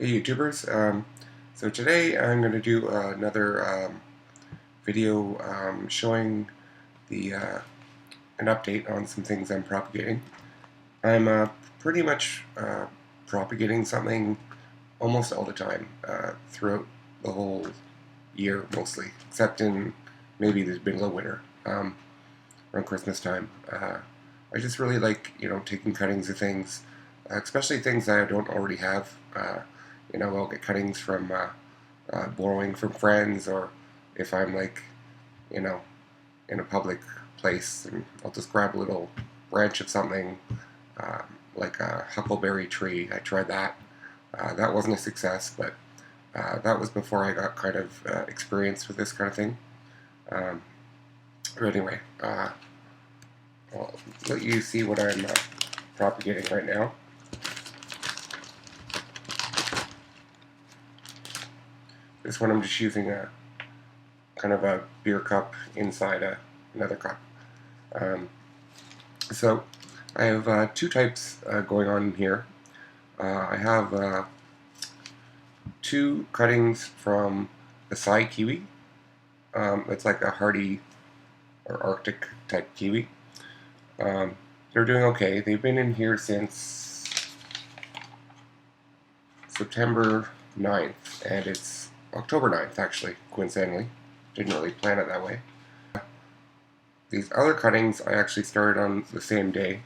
Hey YouTubers, so today I'm going to do another video showing the an update on some things I'm propagating. I'm pretty much propagating something almost all the time throughout the whole year mostly, except in maybe the middle of winter, around Christmas time. I just really like taking cuttings of things, especially things that I don't already have. I'll get cuttings from borrowing from friends, or if I'm like, you know, in a public place, and I'll just grab a little branch of something, uh, like a huckleberry tree. I tried that. That wasn't a success, but that was before I got kind of experienced with this kind of thing. Um, but anyway, I'll let you see what I'm propagating right now. This one I'm just using a kind of a beer cup inside another cup. Um, so I have two types going on here. I have two cuttings from Issai kiwi. It's like a hardy or Arctic type kiwi. They're doing okay. They've been in here since September 9th, and it's October 9th actually, coincidentally. Didn't really plan it that way. These other cuttings I actually started on the same day.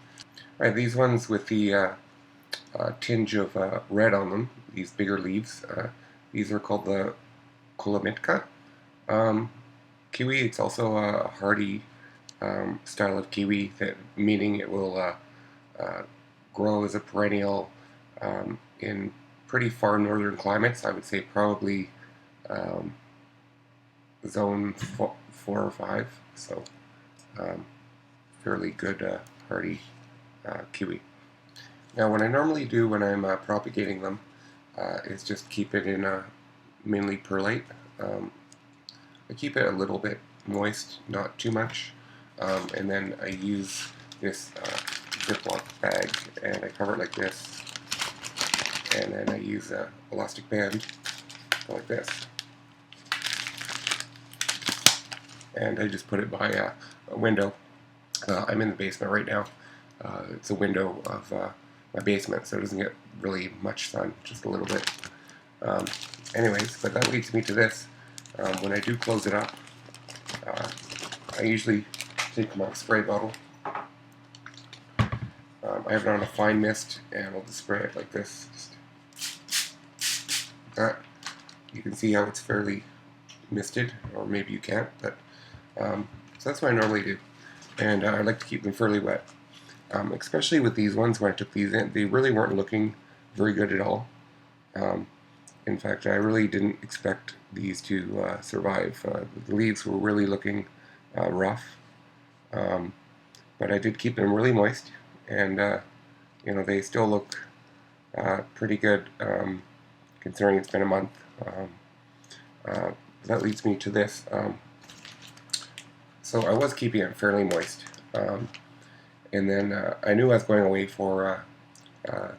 These ones with the tinge of red on them, these bigger leaves, these are called the kolomitka kiwi. It's also a hardy style of kiwi, meaning it will grow as a perennial in pretty far northern climates. I would say probably zone 4 or 5, so fairly good hardy kiwi. Now, what I normally do when I'm propagating them is just keep it in a mainly perlite. I keep it a little bit moist, not too much, and then I use this Ziploc bag and I cover it like this, and then I use an elastic band like this, and I just put it by a window. I'm in the basement right now. It's a window of my basement, so it doesn't get really much sun, just a little bit. Anyways, but that leads me to this. When I do close it up, I usually take my spray bottle. I have it on a fine mist, and I'll just spray it like this. Just that. You can see how it's fairly misted, or maybe you can't, but so that's what I normally do. And I like to keep them fairly wet. Especially with these ones, when I took these in, they really weren't looking very good at all. In fact, I really didn't expect these to survive. The leaves were really looking rough, but I did keep them really moist, and they still look pretty good, considering it's been a month. That leads me to this. So I was keeping it fairly moist. And then I knew I was going away for a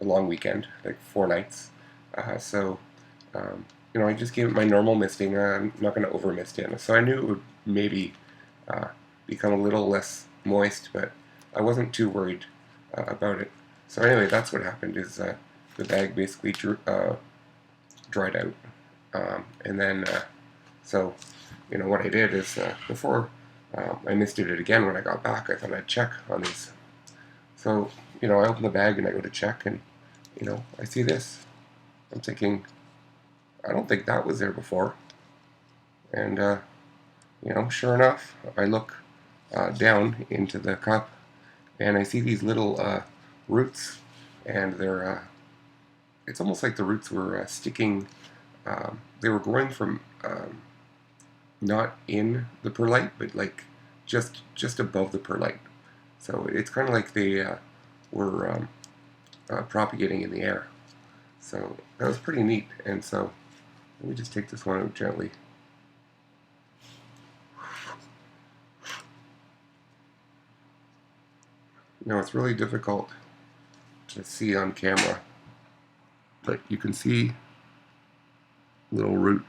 long weekend, like 4 nights. I just gave it my normal misting. I'm not going to over mist it. So I knew it would maybe become a little less moist, but I wasn't too worried about it. So anyway, that's what happened, is the bag basically dried out. And then, what I did is, before I misted it again when I got back, I thought I'd check on these. So, I open the bag and I go to check, and, I see this. I'm thinking, I don't think that was there before. And, sure enough, I look down into the cup, and I see these little roots, and they're, it's almost like the roots were sticking, they were growing from not in the perlite, but like just above the perlite. So it's kind of like they were propagating in the air. So that was pretty neat. And so let me just take this one out gently. It's really difficult to see on camera, but you can see a little root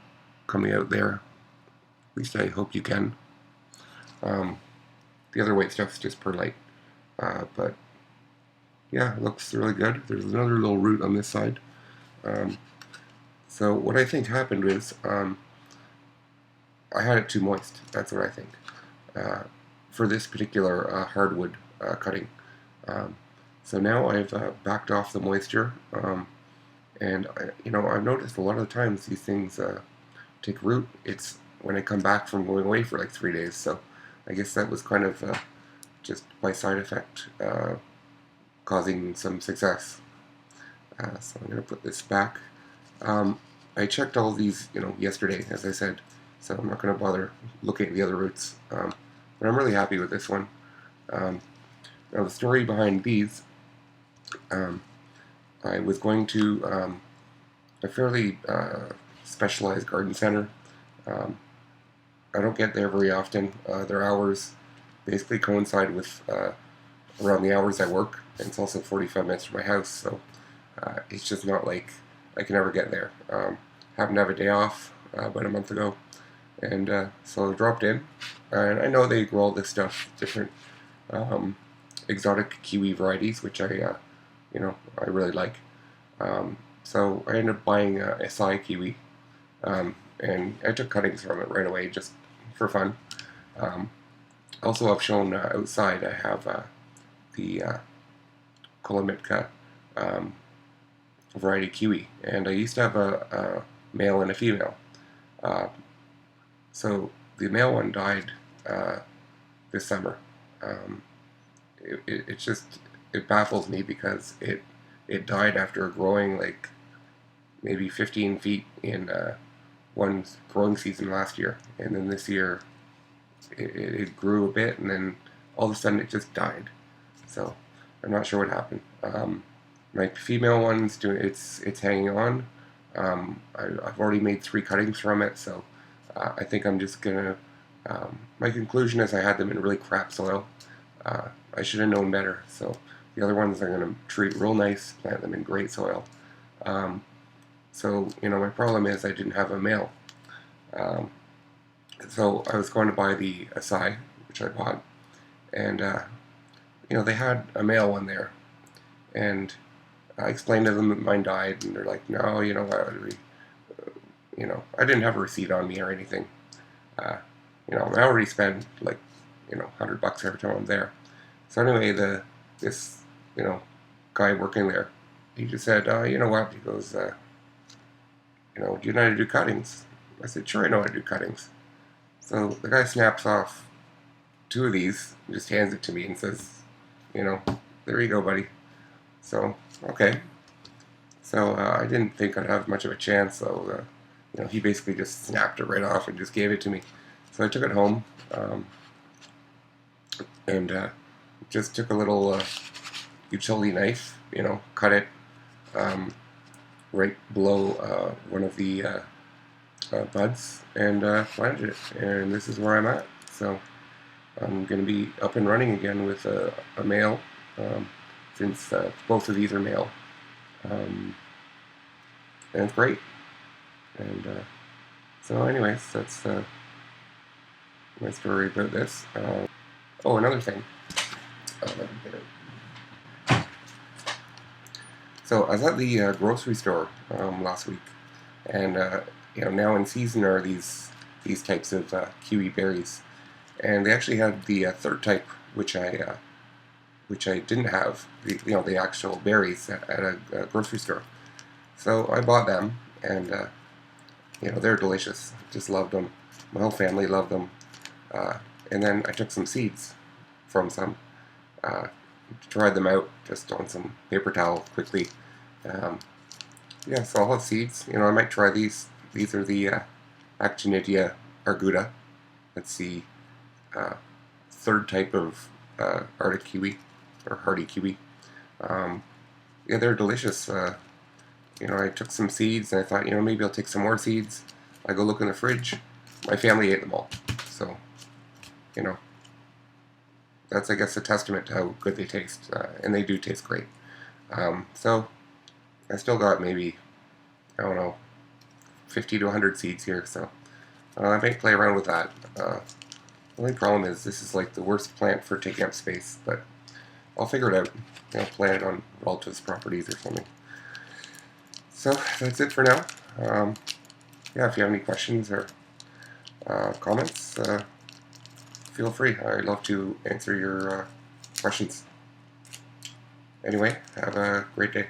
coming out there. At least I hope you can. The other white stuff's just perlite, but yeah, it looks really good. There's another little root on this side. So what I think happened is I had it too moist. That's what I think for this particular hardwood cutting. So now I've backed off the moisture, and I've noticed a lot of the times these things take root. It's when I come back from going away for like 3 days. So I guess that was kind of just by side effect causing some success. So I'm going to put this back. I checked all these, yesterday, as I said, so I'm not going to bother looking at the other roots. But I'm really happy with this one. Now the story behind these, I was going to a fairly specialized garden center. I don't get there very often. Their hours basically coincide with around the hours I work, and it's also 45 minutes from my house, so it's just not like I can ever get there. Happened to have a day off about a month ago, and so I dropped in, and I know they grow all this stuff, different exotic kiwi varieties, which I really like. So I ended up buying Issai kiwi, and I took cuttings from it right away, just for fun. Also, I've shown outside, I have the kolomitka variety kiwi, and I used to have a male and a female. So the male one died this summer. It baffles me because it died after growing like maybe 15 feet in one growing season last year, and then this year it grew a bit, and then all of a sudden it just died. So I'm not sure what happened. My female one's doing it's hanging on. I've already made 3 cuttings from it, so I think I'm just gonna. My conclusion is I had them in really crap soil. I should have known better. So the other ones I'm gonna treat real nice, plant them in great soil. So my problem is I didn't have a male. So I was going to buy the Issai, which I bought, and they had a male one there, and I explained to them that mine died, and they're like, no, I didn't have a receipt on me or anything. I already spent like, $100 every time I'm there. So anyway, this guy working there, he just said, you know what? He goes, do you know how to do cuttings? I said, sure, I know how to do cuttings. So the guy snaps off 2 of these, and just hands it to me and says, there you go, buddy. So, okay. So I didn't think I'd have much of a chance, so, he basically just snapped it right off and just gave it to me. So I took it home, and just took a little utility knife, cut it right below one of the buds, and planted it. And this is where I'm at. So I'm going to be up and running again with a male, since both of these are male. And it's great. And so anyways, that's my story about this. Oh, another thing. So I was at the grocery store last week, and now in season are these types of kiwi berries, and they actually had the third type, which I didn't have, the actual berries at a grocery store. So I bought them, and they're delicious. Just loved them. My whole family loved them. And then I took some seeds from some, tried them out just on some paper towel quickly. Yeah, so I'll have seeds. I might try these. These are the actinidia arguta. That's the third type of Arctic kiwi, or hardy kiwi. Yeah, they're delicious. I took some seeds, and I thought, maybe I'll take some more seeds. I go look in the fridge. My family ate them all. So, that's, I guess, a testament to how good they taste. And they do taste great. So, I still got maybe I don't know, 50 to 100 seeds here, so I might play around with that. The only problem is this is like the worst plant for taking up space, but I'll figure it out. I'll plant it on relatives' properties or something. So that's it for now. Yeah, if you have any questions or comments, feel free. I'd love to answer your questions. Anyway, have a great day.